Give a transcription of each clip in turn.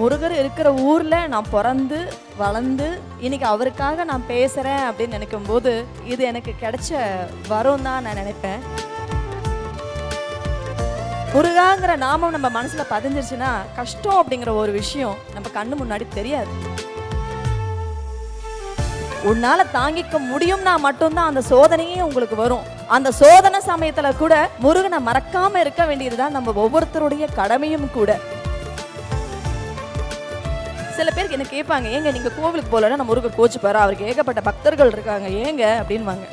முருகர் இருக்கிற ஊரில் நான் பிறந்து வளர்ந்து இன்னைக்கு அவருக்காக நான் பேசுகிறேன் அப்படின்னு நினைக்கும் போது இது எனக்கு கிடைச்ச வரம் தான் நான் நினைப்பேன். முருகாங்கிற நாமம் நம்ம மனசில் பதிஞ்சிருச்சுன்னா கஷ்டம் அப்படிங்கிற ஒரு விஷயம் நம்ம கண்ணு முன்னாடி தெரியாது. உன்னால தாங்கிக்க முடியும்னா மட்டும்தான் அந்த சோதனையே உங்களுக்கு வரும். அந்த சோதனை சமயத்துல கூட முருகனை மறக்காம இருக்க வேண்டியதுதான் நம்ம ஒவ்வொருத்தருடைய கடமையும் கூட. சில பேருக்கு என்ன கேட்பாங்க, ஏங்க நீங்க கோவிலுக்கு போலன்னா நான் முருகர் கோச்சுப்பாரு, அவருக்கு ஏகப்பட்ட பக்தர்கள் இருக்காங்க ஏங்க அப்படின்வாங்க.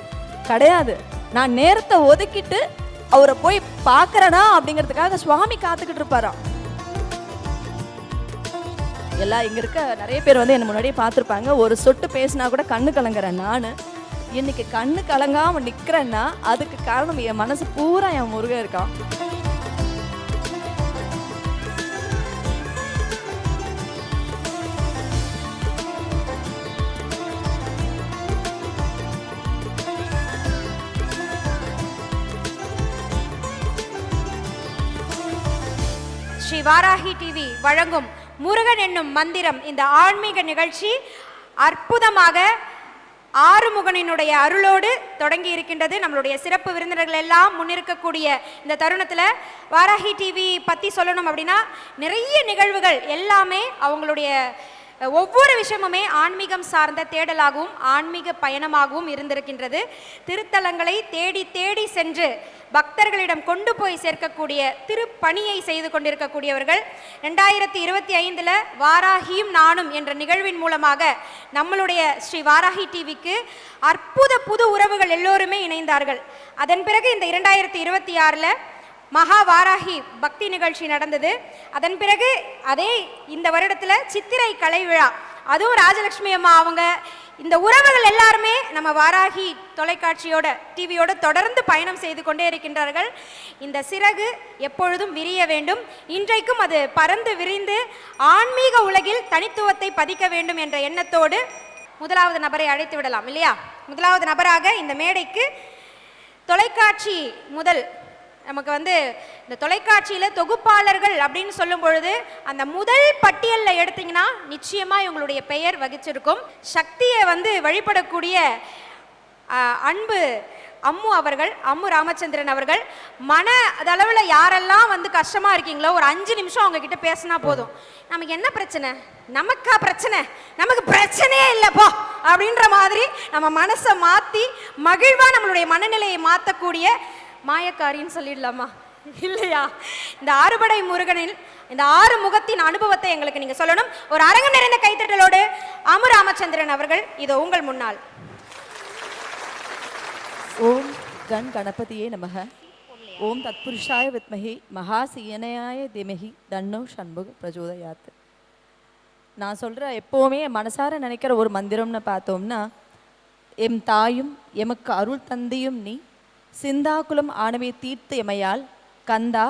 கிடையாது, நான் நேரத்தை ஒதுக்கிட்டு அவரை போய் பார்க்கறேனா அப்படிங்கிறதுக்காக சுவாமி காத்துக்கிட்டு இருப்பாராம். எல்லாம் இங்க இருக்க நிறைய பேர் வந்து என்ன முன்னாடியே பார்த்துருப்பாங்க. ஒரு சொட்டு பேசினா கூட கண்ணு கலங்குறேன். நான் இன்னைக்கு கண்ணு கலங்காம நிக்கிறேன்னா அதுக்கு காரணம் என் மனசு பூரா என் முருகன் இருக்கான். ஸ்ரீ வாராகி டிவி வழங்கும் முருகன் என்னும் மந்திரம் இந்த ஆன்மீக நிகழ்ச்சி அற்புதமாக ஆறுமுகனினுடைய அருளோடு தொடங்கி இருக்கின்றது. நம்மளுடைய சிறப்பு விருந்தினர்கள் எல்லாம் முன்னிருக்கக்கூடிய இந்த தருணத்தில் வாராகி டிவி பற்றி சொல்லணும் அப்படின்னா நிறைய நிகழ்வுகள் எல்லாமே அவங்களுடைய ஒவ்வொரு விஷயமுமே ஆன்மீகம் சார்ந்த தேடலாகவும் ஆன்மீக பயணமாகவும் இருந்திருக்கின்றது. திருத்தலங்களை தேடி தேடி சென்று பக்தர்களிடம் கொண்டு போய் சேர்க்கக்கூடிய திருப்பணியை செய்து கொண்டிருக்கக்கூடியவர்கள் 2025 வாராகியும் நானும் என்ற நிகழ்வின் மூலமாக நம்மளுடைய ஸ்ரீ வாராகி டிவிக்கு அற்புத புது உறவுகள் எல்லோருமே இணைந்தார்கள். அதன் பிறகு இந்த 2026 மகா வாராகி பக்தி நிகழ்ச்சி நடந்தது. அதன் பிறகு அதே இந்த வருடத்தில் சித்திரை கலை விழா, அதுவும் ராஜலட்சுமி அம்மா அவங்க இந்த உறவுகள் எல்லாருமே நம்ம வாராகி தொலைக்காட்சியோட டிவியோட தொடர்ந்து பயணம் செய்து கொண்டே இருக்கின்றார்கள். இந்த சிறகு எப்பொழுதும் விரிய வேண்டும். இன்றைக்கும் அது பறந்து விரிந்து ஆன்மீக உலகில் தனித்துவத்தை பதிக்க வேண்டும் என்ற எண்ணத்தோடு முதலாவது நபரை அழைத்து விடலாம் இல்லையா? முதலாவது நபராக இந்த மேடைக்கு தொலைக்காட்சி முதல் நமக்கு வந்து இந்த தொலைக்காட்சியில் தொகுப்பாளர்கள் அப்படின்னு சொல்லும் பொழுது அந்த முதல் பட்டியலில் எடுத்தீங்கன்னா நிச்சயமாக இவங்களுடைய பெயர் வகிச்சிருக்கும். சக்தியை வந்து வழிபடக்கூடிய அன்பு அம்மு அவர்கள், அம்மு ராமச்சந்திரன் அவர்கள், மன அளவில் யாரெல்லாம் வந்து கஷ்டமாக இருக்கீங்களோ ஒரு 5 நிமிஷம் அவங்க கிட்ட பேசினா போதும். நமக்கு என்ன பிரச்சனை, நமக்கா பிரச்சனை, நமக்கு பிரச்சனையே இல்லைப்போ அப்படின்ற மாதிரி நம்ம மனசை மாற்றி மகிழ்வாக நம்மளுடைய மனநிலையை மாற்றக்கூடிய மாயக்காரின்னு சொல்லிடலாமா இல்லையா? இந்த ஆறுபடை முருகனில் இந்த 6 முகத்தின் அனுபவத்தை எங்களுக்கு நீங்க சொல்லணும். ஒரு அரங்கு நிறைந்த கைத்தட்டலோடு அம்மு ராமச்சந்திரன் அவர்கள் இதோ உங்கள் முன்னால். ஓம் கண் கணபதியே நமக. ஓம் தத்புருஷாய வித்மஹி மகாசீயனாய திமஹி தன்னோ சண்முக பிரஜோதயாத். நான் சொல்ற எப்போவுமே மனசார நினைக்கிற ஒரு மந்திரம்னு பார்த்தோம்னா, எம் தாயும் எமக்கு அருள் தந்தையும் நீ, சிந்தாக்குளம் ஆனமே தீர்த்து எமையால் கந்தா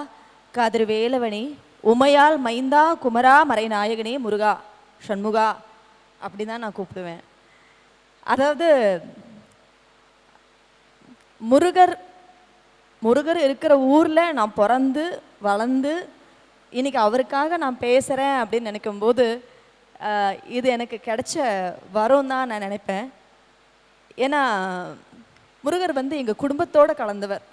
கதிர்வேலவனே, உமையால் மைந்தா குமரா மறைநாயகனே முருகா சண்முகா அப்படி தான் நான் கூப்பிடுவேன். அதாவது முருகர் இருக்கிற ஊரில் நான் பிறந்து வளர்ந்து இன்னைக்கு அவருக்காக நான் பேசுகிறேன் அப்படின்னு நினைக்கும் போது இது எனக்கு கிடைச்ச வரம் தான் நான் நினைப்பேன். ஏன்னா முருகர் வந்து எங்கள் குடும்பத்தோடு கலந்தவர்.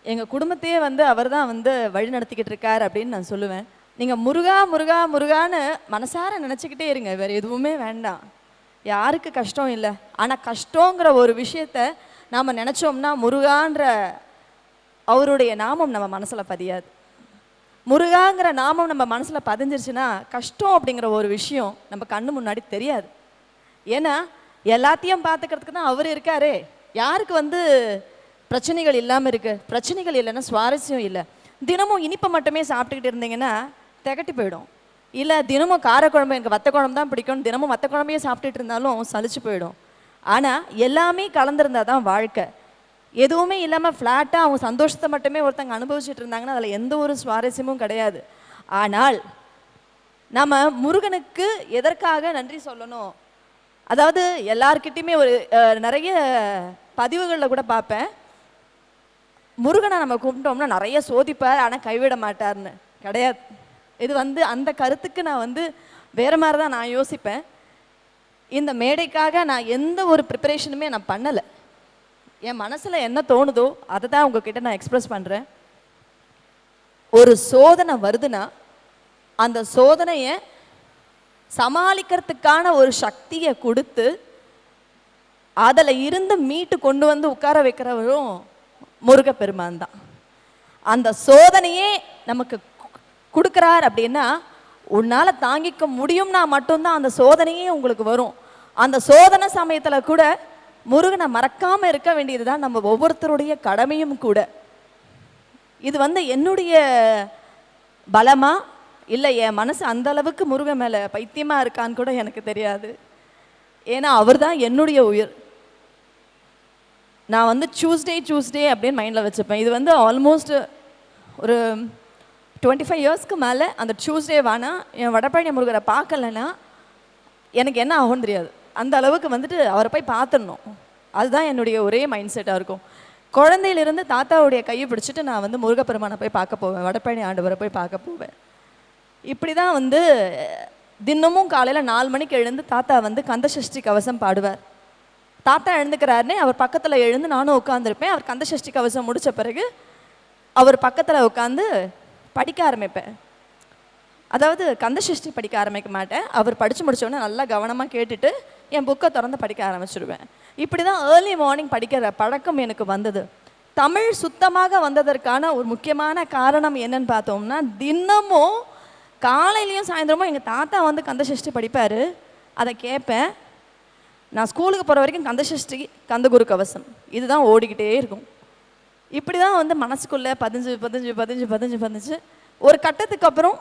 எங்கள் குடும்பத்தையே வந்து அவர் தான் வந்து வழி நடத்திக்கிட்டு இருக்கார் அப்படின்னு நான் சொல்லுவேன். நீங்கள் முருகா முருகா முருகான்னு மனசார நினச்சிக்கிட்டே இருங்க, வேறு எதுவுமே வேண்டாம். யாருக்கு கஷ்டம் இல்லை, ஆனால் கஷ்டங்கிற ஒரு விஷயத்த நாம் நினச்சோம்னா முருகான்ற அவருடைய நாமம் நம்ம மனசில் பதியாது. முருகாங்கிற நாமம் நம்ம மனசில் பதிஞ்சிருச்சுன்னா கஷ்டம் அப்படிங்கிற ஒரு விஷயம் நம்ம கண்ணு முன்னாடி தெரியாது. ஏன்னா எல்லாத்தையும் பார்த்துக்கிறதுக்கு தான் அவர் இருக்காரே. யாருக்கு வந்து பிரச்சனைகள் இல்லாமல் இருக்கு? பிரச்சனைகள் இல்லைன்னா சுவாரஸ்யம் இல்லை. தினமும் இனிப்பை மட்டுமே சாப்பிட்டுக்கிட்டு இருந்தீங்கன்னா திகட்டி போயிடும். இல்லை தினமும் காரக்குழம்பு, எனக்கு வத்த குழம்பு தான் பிடிக்கும், தினமும் வத்த குழம்பையே சாப்பிட்டுட்டு இருந்தாலும் சலிச்சு போயிடும். ஆனால் எல்லாமே கலந்துருந்தா தான் வாழ்க்கை. எதுவுமே இல்லாமல் ஃப்ளாட்டாக அவங்க சந்தோஷத்தை மட்டுமே ஒருத்தங்க அனுபவிச்சுட்டு இருந்தாங்கன்னா அதில் எந்த ஒரு சுவாரஸ்யமும் கிடையாது. ஆனால் நம்ம முருகனுக்கு எதற்காக நன்றி சொல்லணும்? அதாவது எல்லார்கிட்டையுமே ஒரு நிறைய பதிவுகளில் கூட பார்ப்பேன், முருகனை நம்ம கும்பிட்டோம்னா நிறைய சோதிப்பார் ஆனால் கைவிட மாட்டார்னு. கிடையாது. இது வந்து அந்த கருத்துக்கு நான் வந்து வேறு மாதிரி தான் நான் யோசிப்பேன். இந்த மேடைக்காக நான் எந்த ஒரு ப்ரிப்பரேஷனுமே நான் பண்ணலை. என் மனசில் என்ன தோணுதோ அதை தான் உங்ககிட்ட நான் எக்ஸ்ப்ரெஸ் பண்ணுறேன். ஒரு சோதனை வருதுன்னா அந்த சோதனையை சமாளிக்கிறதுக்கான ஒரு சக்தியை கொடுத்து அதில் இருந்து மீட்டு கொண்டு வந்து உட்கார வைக்கிறவரும் முருகப்பெருமான் தான். அந்த சோதனையே நமக்கு கொடுக்குறார் அப்படின்னா உன்னால் தாங்கிக்க முடியும்னா மட்டும்தான் அந்த சோதனையே உங்களுக்கு வரும். அந்த சோதனை சமயத்தில் கூட முருகனை மறக்காமல் இருக்க வேண்டியது தான் நம்ம ஒவ்வொருத்தருடைய கடமையும் கூட. இது என்னுடைய பலமா இல்லை என் மனசு அந்த அளவுக்கு முருகன் மேலே பைத்தியமாக இருக்கான்னு கூட எனக்கு தெரியாது. ஏன்னா அவர் தான் என்னுடைய உயிர். நான் டியூஸ்டே அப்படின்னு மைண்டில் வச்சுப்பேன். இது ஆல்மோஸ்ட் ஒரு 25 இயர்ஸ்க்கு மேலே அந்த டியூஸ்டே வேணா என் வடபழனி முருகரை பார்க்கலன்னா எனக்கு என்ன ஆகும்னு தெரியாது. அந்த அளவுக்கு அவரை போய் பார்த்துடணும். அதுதான் என்னுடைய ஒரே மைண்ட் செட்டாக இருக்கும். குழந்தையிலிருந்து தாத்தாவுடைய கையை பிடிச்சிட்டு நான் முருகப்பெருமானை போய் பார்க்க போவேன், வடபழனி ஆண்டவரை போய் பார்க்க போவேன். இப்படி தான் தினமும் காலையில் 4 மணிக்கு எழுந்து தாத்தா கந்தசஷ்டி கவசம் பாடுவார். தாத்தா எழுந்துக்கிறாருன்னே அவர் பக்கத்தில் எழுந்து நானும் உட்காந்துருப்பேன். அவர் கந்தசஷ்டி கவசம் முடித்த பிறகு அவர் பக்கத்தில் உட்காந்து படிக்க ஆரம்பிப்பேன். அதாவது கந்தசஷ்டி படிக்க ஆரம்பிக்க மாட்டேன். அவர் படித்து முடித்தோடனே நல்லா கவனமாக கேட்டுட்டு என் புக்கை திறந்து படிக்க ஆரம்பிச்சிடுவேன். இப்படி தான் ஏர்லி மார்னிங் படிக்கிற பழக்கம் எனக்கு வந்தது. தமிழ் சுத்தமாக வந்ததற்கான ஒரு முக்கியமான காரணம் என்னன்னு பார்த்தோம்னா, தினமும் காலையிலையும் சாயந்தரமும் எங்கள் தாத்தா கந்தசஷ்டி படிப்பார். அதை கேட்பேன். நான் ஸ்கூலுக்கு போகிற வரைக்கும் கந்தசஷ்டி கந்தகுரு கவசம் இதுதான் ஓடிக்கிட்டே இருக்கும். இப்படி தான் மனசுக்குள்ளே பதிஞ்சு ஒரு கட்டத்துக்கு அப்புறம்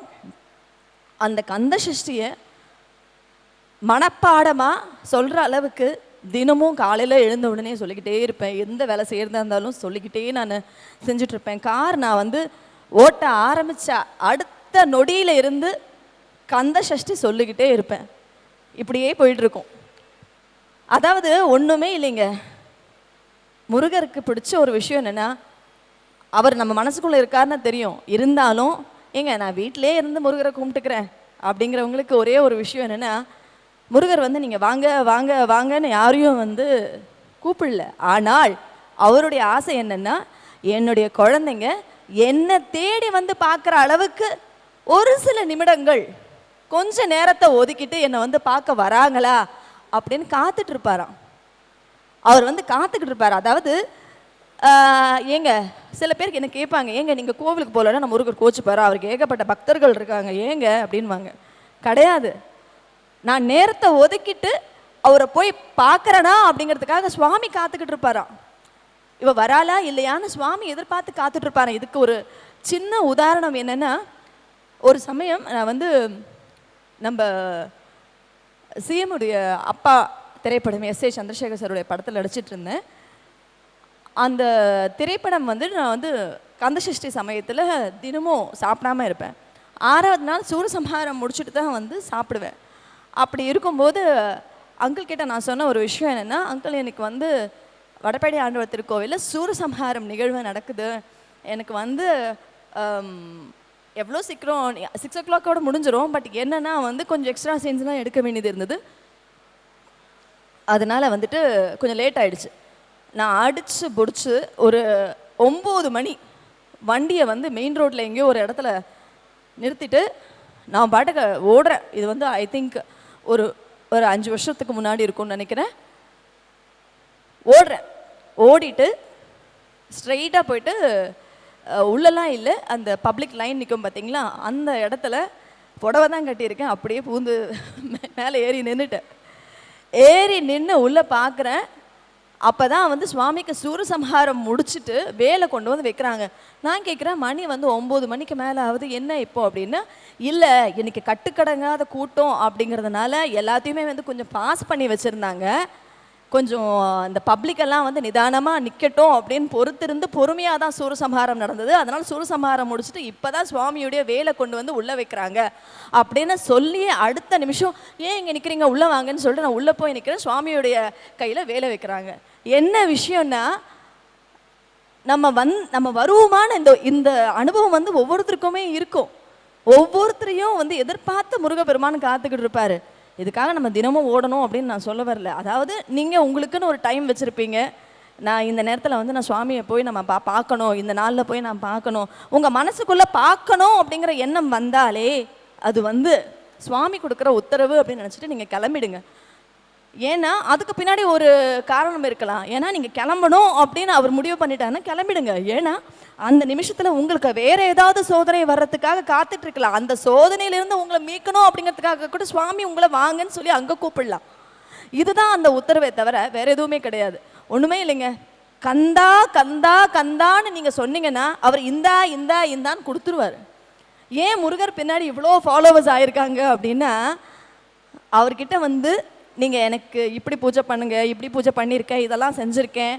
அந்த கந்தசஷ்டியை மனப்பாடமாக சொல்கிற அளவுக்கு தினமும் காலையில் எழுந்த உடனே சொல்லிக்கிட்டே இருப்பேன். எந்த வேலை செய்கிறதா இருந்தாலும் சொல்லிக்கிட்டே நான் செஞ்சிட்ருப்பேன். நான் ஓட்ட ஆரம்பித்த அடுத்த நொடியில் இருந்து கந்தசஷ்டி சொல்லிக்கிட்டே இருப்பேன். இப்படியே போயிட்டுருக்கும். அதாவது ஒன்றுமே இல்லைங்க. முருகருக்கு பிடிச்ச ஒரு விஷயம் என்னென்னா, அவர் நம்ம மனசுக்குள்ளே இருக்காருன்னு தெரியும். இருந்தாலும் நான் வீட்டிலே இருந்து முருகரை கும்பிட்டுக்கிறேன் அப்படிங்கிறவங்களுக்கு ஒரே ஒரு விஷயம் என்னென்னா, முருகர் நீங்கள் வாங்க வாங்க வாங்கன்னு யாரையும் கூப்பிடல. ஆனால் அவருடைய ஆசை என்னென்னா, என்னுடைய குழந்தைங்க என்னை தேடி பார்க்குற அளவுக்கு ஒரு சில நிமிடங்கள் கொஞ்ச நேரத்தை ஒதுக்கிட்டு என்னை பார்க்க வராங்களா அப்படின்னு காத்துட்ருப்பாராம். அவர் காத்துக்கிட்டு இருப்பார். அதாவது சில பேருக்கு என்ன கேட்பாங்க, நீங்கள் கோவிலுக்கு போகலன்னா நம்ம முருகர் கோச்சுப்பாரா, அவருக்கு ஏகப்பட்ட பக்தர்கள் இருக்காங்க அப்படின்வாங்க. கிடையாது. நான் நேரத்தை ஒதுக்கிட்டு அவரை போய் பார்க்குறேனா அப்படிங்கிறதுக்காக சுவாமி காத்துக்கிட்டு இருப்பாராம். இவ வராளா இல்லையான்னு சுவாமி எதிர்பார்த்து காத்துட்டு இருப்பாராம். இதுக்கு ஒரு சின்ன உதாரணம் என்னென்னா, ஒரு சமயம் நான் நம்ம சிஎம்முடைய அப்பா திரைப்படம் எஸ்.ஏ. சந்திரசேகர் சாருடைய படத்தில் நடிச்சிட்டு இருந்தேன். அந்த திரைப்படம் நான் கந்தசஷ்டி சமயத்தில் தினமும் சாப்பிடாம இருப்பேன். 6வது நாள் சூரசம்ஹாரம் முடிச்சுட்டு தான் சாப்பிடுவேன். அப்படி இருக்கும்போது அங்கிள் கிட்ட நான் சொன்ன ஒரு விஷயம் என்னென்னா, அங்கிள் எனக்கு வடபழனி ஆண்டவர் திருக்கோவிலில் சூரசம்ஹாரம் நிகழ்வு நடக்குது. எனக்கு எவ்வளோ சீக்கிரம் 6 o'clock முடிஞ்சிடும். பட் என்னென்னா கொஞ்சம் எக்ஸ்ட்ரா சீன்ஸ்லாம் எடுக்க வேண்டியது இருந்தது. அதனால் கொஞ்சம் லேட் ஆகிடுச்சு. நான் அடித்து பிடிச்சி ஒரு 9 மணி வண்டியை மெயின் ரோட்டில் எங்கேயோ ஒரு இடத்துல நிறுத்திட்டு நான் பாட்டுக்கு ஓடுறேன். இது ஐ திங்க் ஒரு 5 வருஷத்துக்கு முன்னாடி இருக்கும்னு நினைக்கிறேன். ஓடுறேன். ஓடிட்டு ஸ்ட்ரெயிட்டாக போயிட்டு உள்ளெல்லாம் இல்லை, அந்த பப்ளிக் லைன் நிற்கும் பார்த்தீங்களா, அந்த இடத்துல புடவை தான் கட்டியிருக்கேன். அப்படியே பூந்து மேலே ஏறி நின்றுட்டேன். ஏறி நின்று உள்ளே பார்க்குறேன். அப்போ தான் சுவாமிக்கு சூரசம்ஹாரம் முடிச்சுட்டு வேலை கொண்டு வைக்கிறாங்க. நான் கேட்குறேன், மணி 9 மணிக்கு மேலே ஆகுது, என்ன இப்போ அப்படின்னா, இல்லை இன்னைக்கு கட்டுக்கடங்காத கூட்டம் அப்படிங்கிறதுனால எல்லாத்தையுமே கொஞ்சம் பாஸ் பண்ணி வச்சுருந்தாங்க. கொஞ்சம் இந்த பப்ளிக்கெல்லாம் நிதானமாக நிற்கட்டும் அப்படின்னு பொறுத்திருந்து பொறுமையாக தான் சூரசம்ஹாரம் நடந்தது. அதனால் சூரசம்ஹாரம் முடிச்சுட்டு இப்போ தான் சுவாமியுடைய வேலை கொண்டு உள்ளே வைக்கிறாங்க அப்படின்னு சொல்லி அடுத்த நிமிஷம், ஏன் இங்கே நிற்கிறீங்க, உள்ளே வாங்கன்னு சொல்லிட்டு நான் உள்ளே போய் நிற்கிறேன். சுவாமியுடைய கையில் வேலை வைக்கிறாங்க. என்ன விஷயம்னா, நம்ம வருவோமான இந்த அனுபவம் ஒவ்வொருத்தருக்குமே இருக்கும். ஒவ்வொருத்தரையும் வந்து எதிர்பார்த்து முருகப்பெருமான் காத்துக்கிட்டு இருப்பாரு. இதுக்காக நம்ம தினமும் ஓடணும் அப்படின்னு நான் சொல்ல வரல. அதாவது நீங்கள் உங்களுக்குன்னு ஒரு டைம் வச்சுருப்பீங்க. நான் இந்த நேரத்தில் வந்து நான் சுவாமியை போய் நம்ம பார்க்கணும், இந்த நாளில் போய் நான் பார்க்கணும். உங்கள் மனசுக்குள்ளே பார்க்கணும் அப்படிங்கிற எண்ணம் வந்தாலே அது வந்து சுவாமி கொடுக்குற உத்தரவு அப்படின்னு நினச்சிட்டு நீங்கள் கிளம்பிடுங்க. ஏன்னா அதுக்கு பின்னாடி ஒரு காரணம் இருக்கலாம். ஏன்னா நீங்கள் கிளம்பணும் அப்படின்னு அவர் முடிவு பண்ணிட்டாருன்னா கிளம்பிடுங்க. ஏன்னா அந்த நிமிஷத்தில் உங்களுக்கு வேற ஏதாவது சோதனை வர்றதுக்காக காத்துட்டு இருக்கலாம். அந்த சோதனையிலிருந்து உங்களை மீட்கணும் அப்படிங்கிறதுக்காக கூட சுவாமி உங்களை வாங்கன்னு சொல்லி அங்கே கூப்பிடலாம். இதுதான் அந்த உத்தரவை தவிர வேற எதுவுமே கிடையாது. ஒன்றுமே இல்லைங்க. கந்தா கந்தா கந்தான்னு நீங்கள் சொன்னீங்கன்னா அவர் இந்தா இந்தா இந்தான்னு கொடுத்துருவார். ஏன் முருகர் பின்னாடி இவ்வளோ ஃபாலோவர்ஸ் ஆயிருக்காங்க அப்படின்னா, அவர்கிட்ட வந்து நீங்கள் எனக்கு இப்படி பூஜை பண்ணுங்க, இப்படி பூஜை பண்ணியிருக்கேன், இதெல்லாம் செஞ்சுருக்கேன்,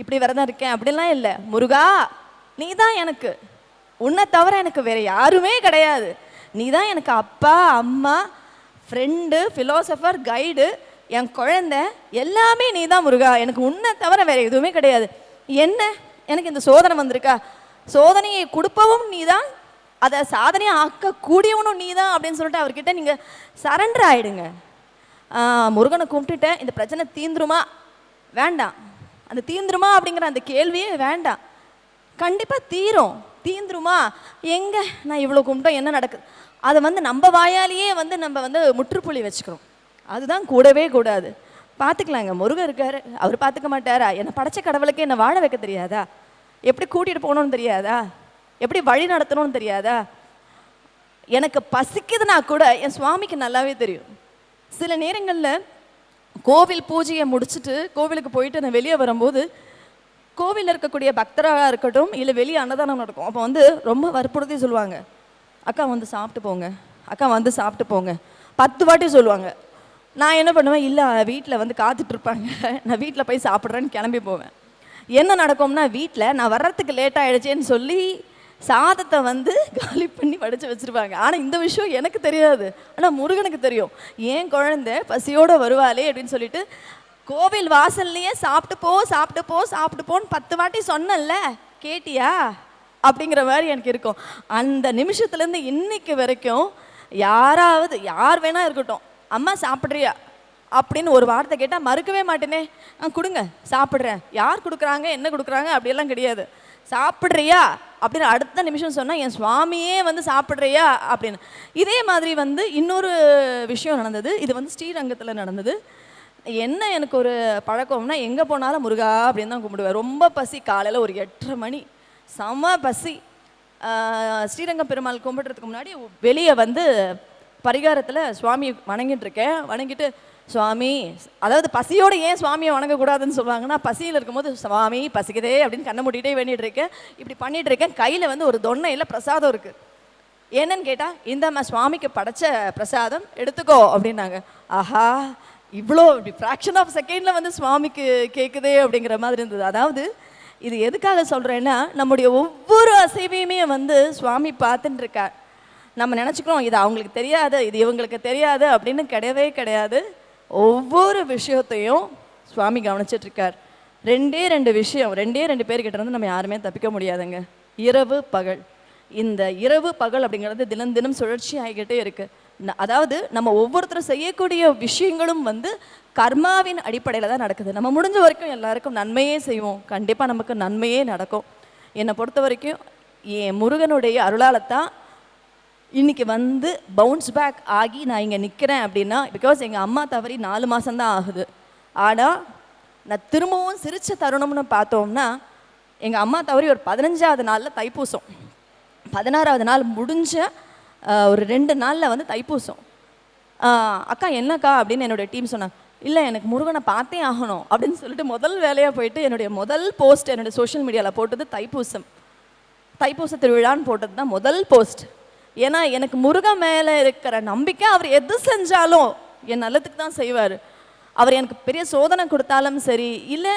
இப்படி விரதம் இருக்கேன் அப்படிலாம் இல்லை. முருகா நீ தான் எனக்கு, உன்னை தவிர எனக்கு வேறு யாருமே கிடையாது. நீ தான் எனக்கு அப்பா, அம்மா, ஃப்ரெண்டு, ஃபிலோசஃபர், கைடு, என் குழந்தை, எல்லாமே நீ தான் முருகா. எனக்கு உன்னை தவிர வேறு எதுவுமே கிடையாது. என்ன எனக்கு இந்த சோதனை வந்திருக்கா, சோதனையை கொடுப்பவும் நீ தான், அதை சாதனையை ஆக்கக்கூடியவனும் நீ தான் அப்படின்னு சொல்லிட்டு அவர்கிட்ட நீங்கள் சரண்டர் ஆகிடுங்க. முருகனை கும்பிட்டுட்டேன், இந்த பிரச்சனை தீந்துருமா? வேண்டாம். அந்த தீந்துருமா அப்படிங்கிற அந்த கேள்வியே வேண்டாம். கண்டிப்பாக தீந்துருமா? எங்கே நான் இவ்வளோ கும்பிட்டோம், என்ன நடக்குது? அதை வந்து நம்ம வாயாலேயே வந்து நம்ம வந்து முற்றுப்புள்ளி வச்சுக்கிறோம். அதுதான் கூடவே கூடாது. பார்த்துக்கலாங்க, முருகன் இருக்காரு, அவர் பார்த்துக்க மாட்டாரா? என்னை படைச்ச கடவுளுக்கு என்னை வாழ வைக்க தெரியாதா? எப்படி கூட்டிகிட்டு போகணும்னு தெரியாதா? எப்படி வழி நடத்தணும்னு தெரியாதா? எனக்கு பசிக்குதுன்னா கூட என் சுவாமிக்கு நல்லாவே தெரியும். சில நேரங்களில் கோவில் பூஜையை முடிச்சுட்டு கோவிலுக்கு போயிட்டு நான் வெளியே வரும்போது கோவிலில் இருக்கக்கூடிய பக்தராக இருக்கட்டும், இல்லை வெளியே அன்னதானம் நடக்கும், அப்போ வந்து ரொம்ப வற்புறுத்தி சொல்லுவாங்க, அக்கா வந்து சாப்பிட்டு போங்க, அக்கா வந்து சாப்பிட்டு போங்க, 10 வாட்டி சொல்லுவாங்க. நான் என்ன பண்ணுவேன், இல்லை வீட்டில் வந்து காத்துட்ருப்பாங்க, நான் வீட்டில் போய் சாப்பிட்றேன்னு கிளம்பி போவேன். என்ன நடக்கும்னா, வீட்டில் நான் வர்றதுக்கு லேட் ஆகிடுச்சேன்னு சொல்லி சாதத்தை வந்து காலி பண்ணி வடித்து வச்சுருப்பாங்க. ஆனால் இந்த விஷயம் எனக்கு தெரியாது, ஆனால் முருகனுக்கு தெரியும். ஏன் குழந்தை பசியோடு வருவாளே அப்படின்னு சொல்லிட்டு கோவில் வாசல்லையே சாப்பிட்டு போன்னு 10 வாட்டி சொன்னல, கேட்டியா அப்படிங்கிற மாதிரி எனக்கு இருக்கும். அந்த நிமிஷத்துலேருந்து இன்னைக்கு வரைக்கும் யார் வேணா இருக்கட்டும், அம்மா சாப்பிட்றியா அப்படின்னு ஒரு வார்த்தை கேட்டால் மறுக்கவே மாட்டேனே. கொடுங்க சாப்பிட்றேன். யார் கொடுக்குறாங்க, என்ன கொடுக்குறாங்க அப்படியெல்லாம் கிடையாது. சாப்பிட்றியா அப்படின்னு அடுத்த நிமிஷம் சொன்னால் என் சுவாமியே வந்து சாப்பிட்றியா அப்படின்னு. இதே மாதிரி வந்து இன்னொரு விஷயம் நடந்தது. இது வந்து ஸ்ரீரங்கத்தில் நடந்தது. என்ன எனக்கு ஒரு பழக்கம்னா, எங்கே போனாலும் முருகா அப்படின்னு தான் கும்பிடுவேன். ரொம்ப பசி, காலையில் ஒரு 8:30 மணி, செம பசி. ஸ்ரீரங்கம் பெருமாள் கும்பிட்றதுக்கு முன்னாடி வெளியே வந்து பரிகாரத்தில் சுவாமி வணங்கிட்டு இருக்கேன். வணங்கிட்டு சுவாமி, அதாவது பசியோடு ஏன் சுவாமியை வணங்கக்கூடாதுன்னு சொல்லுவாங்கன்னா, பசியில் இருக்கும்போது சுவாமி பசிக்குதே அப்படின்னு கண்ணை மூட்டிகிட்டே வேண்டிகிட்டு இருக்கேன். இப்படி பண்ணிகிட்டு இருக்கேன். கையில் வந்து ஒரு தொன்னையில் பிரசாதம் இருக்குது. என்னன்னு கேட்டால், இந்தம்மா சுவாமிக்கு படைச்ச பிரசாதம் எடுத்துக்கோ அப்படின்னாங்க. ஆஹா, இவ்வளோ இப்படி ஃப்ராக்ஷன் ஆஃப் செகண்டில் வந்து சுவாமிக்கு கேட்குதே அப்படிங்கிற மாதிரி இருந்தது. அதாவது இது எதுக்காக சொல்கிறேன்னா, நம்முடைய ஒவ்வொரு அசைவையுமே வந்து சுவாமி பார்த்துட்டு இருக்கார். நம்ம நினச்சிக்கிறோம் இது அவங்களுக்கு தெரியாது, இது இவங்களுக்கு தெரியாது அப்படின்னு கிடையவே கிடையாது. ஒவ்வொரு விஷயத்தையும் சுவாமி கவனிச்சிட்ருக்கார். 2 விஷயம், 2 பேர்கிட்ட இருந்து நம்ம யாருமே தப்பிக்க முடியாதுங்க. இரவு பகல். இந்த இரவு பகல் அப்படிங்கிறது தினம் தினம் சுழற்சி ஆகிக்கிட்டே இருக்குது. அதாவது நம்ம ஒவ்வொருத்தரும் செய்யக்கூடிய விஷயங்களும் வந்து கர்மாவின் அடிப்படையில் தான் நடக்குது. நம்ம முடிஞ்ச வரைக்கும் எல்லாருக்கும் நன்மையே செய்வோம், கண்டிப்பாக நமக்கு நன்மையே நடக்கும். என்னை பொறுத்த வரைக்கும் என் முருகனுடைய அருளாலத்தான் இன்றைக்கி வந்து பவுன்ஸ் பேக் ஆகி நான் இங்கே நிற்கிறேன் அப்படின்னா, பிகாஸ் எங்கள் அம்மா தவறி 4 மாதம்தான் ஆகுது. ஆனால் நான் திரும்பவும் சிரித்த தருணம்னு பார்த்தோம்னா, எங்கள் அம்மா தவறி ஒரு 15ஆவது நாளில் தைப்பூசம், 16ஆவது நாள் முடிஞ்ச ஒரு 2 நாளில் வந்து தைப்பூசம். அக்கா என்னக்கா அப்படின்னு என்னுடைய டீம் சொன்னாங்க. இல்லை, எனக்கு முருகனை பார்த்தே ஆகணும் அப்படின்னு சொல்லிட்டு முதல் வேலையாக போயிட்டு என்னுடைய முதல் போஸ்ட் என்னுடைய சோஷியல் மீடியாவில் போட்டது தைப்பூச திருவிழான்னு போட்டது தான் முதல் போஸ்ட். ஏன்னா எனக்கு முருகன் மேலே இருக்கிற நம்பிக்கை, அவர் எது செஞ்சாலும் என் நல்லதுக்கு தான் செய்வார். அவர் எனக்கு பெரிய சோதனை கொடுத்தாலும் சரி, இல்லை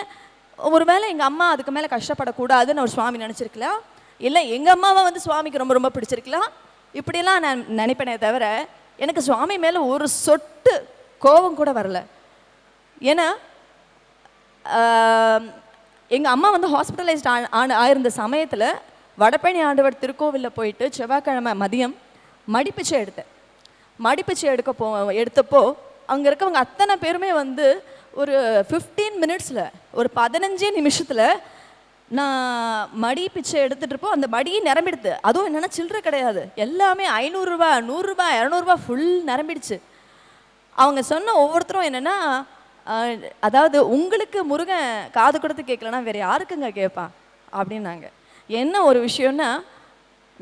ஒருவேளை எங்கள் அம்மா அதுக்கு மேலே கஷ்டப்படக்கூடாதுன்னு ஒரு சுவாமி நினச்சிருக்கலாம், இல்லை எங்கள் அம்மாவை வந்து சுவாமிக்கு ரொம்ப ரொம்ப பிடிச்சிருக்கலாம், இப்படிலாம் நான் நினைப்பேனே தவிர எனக்கு சுவாமி மேலே ஒரு சொட்டு கோபம் கூட வரல. ஏன்னா எங்கள் அம்மா வந்து ஹாஸ்பிட்டலைஸ்ட் ஆயிருந்த சமயத்தில் வடபழனி ஆண்டவர் திருக்கோவிலில் போயிட்டு செவ்வாய்க்கிழமை மதியம் மடிப்பிச்சை எடுத்தேன். மடிப்பிச்சை எடுத்தப்போ அங்கே இருக்கவங்க அத்தனை பேருமே வந்து ஒரு 15 மினிட்ஸில், ஒரு 15 நிமிஷத்தில் நான் மடி பிச்சை எடுத்துகிட்டு இருப்போம். அந்த மடியை நிரம்பிடுது. அதுவும் என்னென்னா சில்லறை கிடையாது, எல்லாமே 500 ரூபா, 100 ரூபா, 200 ரூபா ஃபுல் நிரம்பிடுச்சு. அவங்க சொன்ன ஒவ்வொருத்தரும் என்னென்னா, அதாவது உங்களுக்கு முருகன் காது கொடுத்து கேட்கலன்னா வேறு யாருக்குங்க கேட்பான் அப்படின்னாங்க. என்ன ஒரு விஷயம்னா,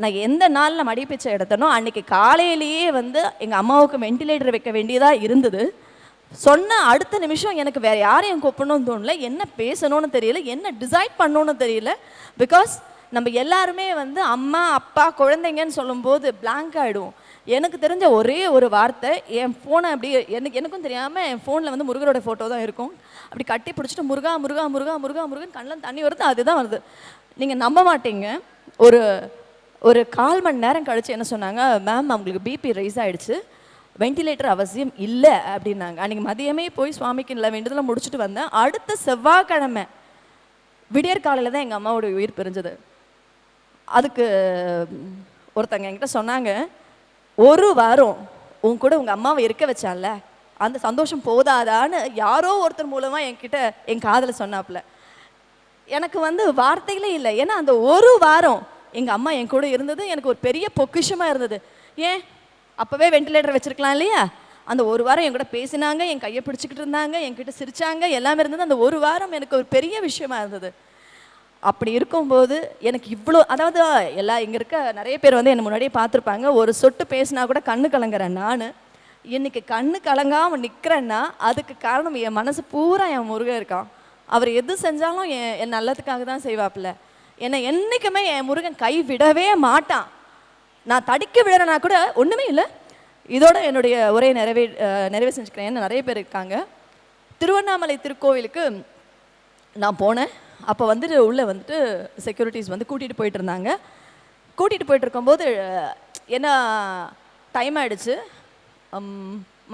நான் எந்த நாளில் மடி பிச்சை எடுத்தனோ அன்றைக்கி காலையிலேயே வந்து எங்கள் அம்மாவுக்கு வெண்டிலேட்டர் வைக்க வேண்டியதாக இருந்தது. சொன்ன அடுத்த நிமிஷம் எனக்கு வேறு யாரையும் கூப்பிடணும்னு தோணல, என்ன பேசணும்னு தெரியல, என்ன டிசைட் பண்ணணும்னு தெரியல. பிகாஸ் நம்ம எல்லாருமே வந்து அம்மா அப்பா குழந்தைங்கன்னு சொல்லும்போது பிளாங்க் ஆகிடுவோம். எனக்கு தெரிஞ்ச ஒரே ஒரு வார்த்தை, என் ஃபோனை அப்படி எனக்கும் தெரியாமல் என் ஃபோனில் வந்து முருகரோட ஃபோட்டோ தான் இருக்கும். அப்படி கட்டி பிடிச்சிட்டு முருகா முருகா முருகா முருகா முருகன் கண்ணில் தண்ணி வருது, அதுதான் வருது. நீங்கள் நம்ப மாட்டீங்க, ஒரு 1/4 மணி நேரம் கழித்து என்ன சொன்னாங்க, மேம் அவங்களுக்கு பிபி ரைஸ் ஆகிடுச்சு, வெண்டிலேட்டர் அவசியம் இல்லை அப்படின்னாங்க. அன்றைக்கி மதியமே போய் சுவாமிக்கு இல்லை வேண்டியதெல்லாம் முடிச்சுட்டு வந்தேன். அடுத்த செவ்வாய்க்கிழமை விடியற்காலையில் தான் எங்கள் அம்மாவோட உயிர் பிரிஞ்சது. அதுக்கு ஒருத்தங்க என்கிட்ட சொன்னாங்க, ஒரு வாரம் உன் கூட உங்கள் அம்மாவை இருக்க வச்சான்ல, அந்த சந்தோஷம் போதாதான்னு யாரோ ஒருத்தர் மூலமாக என்கிட்ட என் காதில் சொன்னாப்புல. எனக்கு வந்து வார்த்தைகளே இல்லை. ஏன்னா அந்த ஒரு வாரம் எங்கள் அம்மா என் கூட இருந்தது எனக்கு ஒரு பெரிய பொக்கிஷமாக இருந்தது. ஏன் அப்போவே வெண்டிலேட்டர் வச்சுருக்கலாம் இல்லையா? அந்த ஒரு வாரம் என் கூட பேசினாங்க, என் கையை பிடிச்சிக்கிட்டு இருந்தாங்க, என்கிட்ட சிரித்தாங்க, எல்லாமே இருந்தது. அந்த ஒரு வாரம் எனக்கு ஒரு பெரிய விஷயமா இருந்தது. அப்படி இருக்கும்போது எனக்கு இவ்வளோ, அதாவது இங்கே இருக்க நிறைய பேர் வந்து என்னை முன்னாடியே பார்த்துருப்பாங்க, ஒரு சொட்டு பேசினா கூட கண்ணு கலங்குறேன். நான் இன்னைக்கு கண்ணு கலங்காமல் நிற்கிறேன்னா அதுக்கு காரணம் என் மனசு பூரா என் முருகன் இருக்கான். அவர் எது செஞ்சாலும் என் நல்லதுக்காக தான் செய்வாப்புல. என்னை என்றைக்குமே என் முருகன் கை விடவே மாட்டான். நான் தடிக்க விடுறேன்னா கூட ஒன்றுமே இல்லை. இதோட என்னுடைய உரையை நிறைவே செஞ்சுக்கிறேன். நிறைய பேர் இருக்காங்க. திருவண்ணாமலை திருக்கோவிலுக்கு நான் போனேன். அப்போ வந்துட்டு உள்ளே வந்துட்டு செக்யூரிட்டிஸ் வந்து கூட்டிகிட்டு போயிட்டு இருந்தாங்க. கூட்டிகிட்டு போயிட்டு இருக்கும்போது என்ன டைம் ஆகிடுச்சு,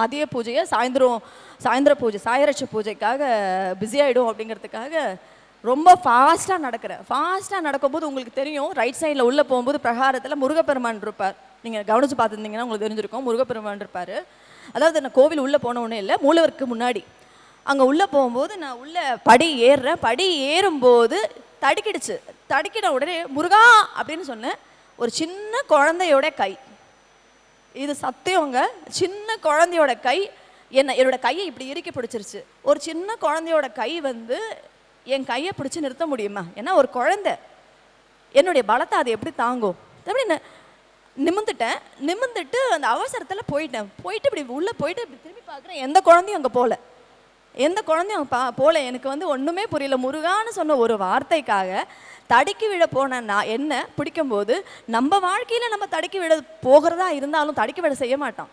மதிய பூஜையை சாயந்தர பூஜை சாயரட்ச பூஜைக்காக பிஸி ஆகிடும் அப்படிங்கிறதுக்காக ரொம்ப ஃபாஸ்ட்டாக நடக்கிறேன். ஃபாஸ்ட்டாக நடக்கும்போது உங்களுக்கு தெரியும், ரைட் சைடில் உள்ளே போகும்போது பிரகாரத்தில் முருகப்பெருமான் இருப்பார். நீங்கள் கவனித்து பார்த்துருந்தீங்கன்னா உங்களுக்கு தெரிஞ்சிருக்கும், முருகப்பெருமான் இருப்பார். அதாவது நான் கோவில் உள்ளே போன உடனே இல்லை, மூலவருக்கு முன்னாடி அங்கே உள்ளே போகும்போது நான் உள்ளே படி ஏறுறேன். படி ஏறும்போது தடுக்கிட உடனே முருகா அப்படின்னு சொன்னேன். ஒரு சின்ன குழந்தையோட கை, இது சத்தியங்க, சின்ன குழந்தையோட கை என்னோட கையை இப்படி இறுக்கி பிடிச்சிருச்சு. ஒரு சின்ன குழந்தையோட கை வந்து என் கையை பிடிச்சி நிறுத்த முடியுமா? ஏன்னா ஒரு குழந்தை, என்னுடைய பலத்தை அது எப்படி தாங்கும்? அப்படி நிமிந்துட்டு அந்த அவசரத்தில் போயிட்டு இப்படி உள்ளே போயிட்டு இப்படி திரும்பி பார்க்குறேன். எந்த குழந்தையும் அங்கே போகல. எனக்கு வந்து ஒன்றுமே புரியல. முருகான்னு சொன்ன ஒரு வார்த்தைக்காக தடுக்கி விட போன நான் என்ன பிடிக்கும்போது, நம்ம வாழ்க்கையில் நம்ம தடுக்கி விட போகிறதா இருந்தாலும் தடுக்கி விட செய்ய மாட்டான்.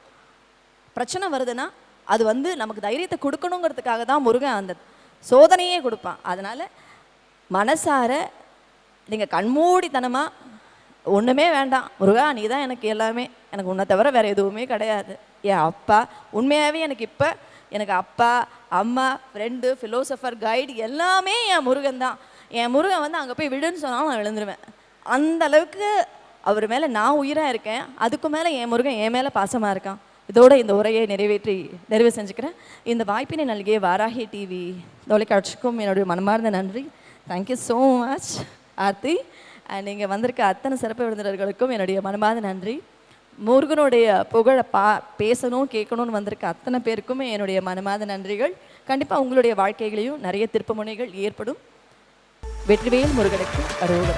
பிரச்சனை வருதுன்னா அது வந்து நமக்கு தைரியத்தை கொடுக்கணுங்கிறதுக்காக தான் முருகன் அந்த சோதனையே கொடுப்பான். அதனால் மனசார நீங்கள் கண்மூடித்தனமாக ஒன்றுமே வேண்டாம், முருகா நீ தான் எனக்கு எல்லாமே, எனக்கு உன்னை தவிர வேறு எதுவுமே கிடையாது. என் அப்பா உண்மையாகவே எனக்கு அப்பா அம்மா ஃப்ரெண்டு ஃபிலோசஃபர் கைடு எல்லாமே என் முருகன் தான். என் முருகன் வந்து அங்கே போய் விடுன்னு சொன்னாலும் நான் விழுந்துருவேன். அந்த அளவுக்கு அவர் மேலே நான் உயிராக இருக்கேன். அதுக்கு மேலே என் முருகன் என் மேலே பாசமாக இருக்கான். இதோட இந்த உரையை நிறைவு செஞ்சுக்கிறேன். இந்த வாய்ப்பினை நல்கிய வாராகி டிவி தொலைக்காட்சிக்கும் என்னுடைய மனமார்ந்த நன்றி. Thank you so much Aarthi. And நீங்கள் வந்திருக்க அத்தனை சிறப்பு விருந்தினர்களுக்கும் என்னுடைய மனமார்ந்த நன்றி. முருகனுடைய புகழை பேசணும் கேட்கணும்னு வந்திருக்க அத்தனை பேருக்குமே என்னுடைய மனமார்ந்த நன்றிகள். கண்டிப்பாக உங்களுடைய வாழ்க்கைகளையும் நிறைய திருப்புமுனைகள் ஏற்படும். வெற்றிவேல் முருகனுக்கு அரோகரா.